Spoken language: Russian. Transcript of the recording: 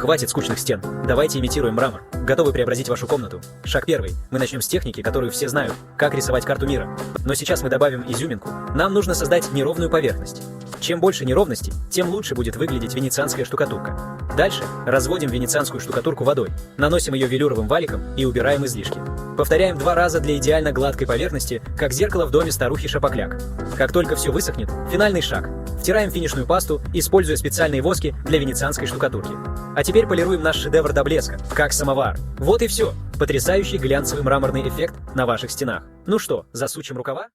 Хватит скучных стен. Давайте имитируем мрамор. Готовы преобразить вашу комнату? Шаг первый. Мы начнем с техники, которую все знают. Как рисовать карту мира. Но сейчас мы добавим изюминку. Нам нужно создать неровную поверхность. Чем больше неровностей, тем лучше будет выглядеть венецианская штукатурка. Дальше разводим венецианскую штукатурку водой, наносим ее велюровым валиком и убираем излишки. Повторяем 2 раза для идеально гладкой поверхности, как зеркало в доме старухи Шапокляк. Как только все высохнет, финальный шаг. Втираем финишную пасту, используя специальные воски для венецианской штукатурки. А теперь полируем наш шедевр до блеска, как самовар. Вот и все. Потрясающий глянцевый мраморный эффект на ваших стенах. Ну что, засучим рукава?